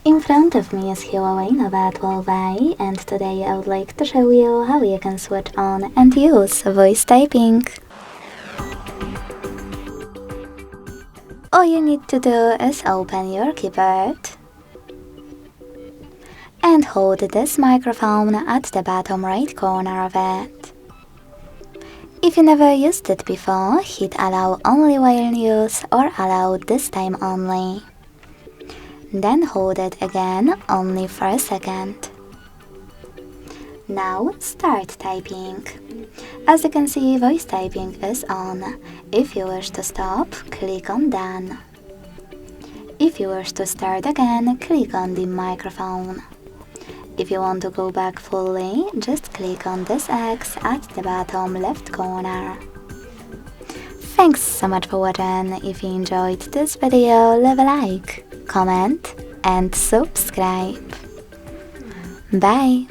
In front of me is HUAWEI Nova 12A, and today I would like to show you how you can switch on and use voice typing. All you need to do is open your keyboard and hold this microphone at the bottom right corner of it. If you never used it before, hit allow only while in use or allow this time only. Then hold it again only for a second. Now start typing. As you can see, voice typing is on. If you wish to stop, click on Done. If you wish to start again, click on the microphone. If you want to go back fully, just click on this X at the bottom left corner. Thanks so much for watching. If you enjoyed this video, leave a like, comment and subscribe. Bye!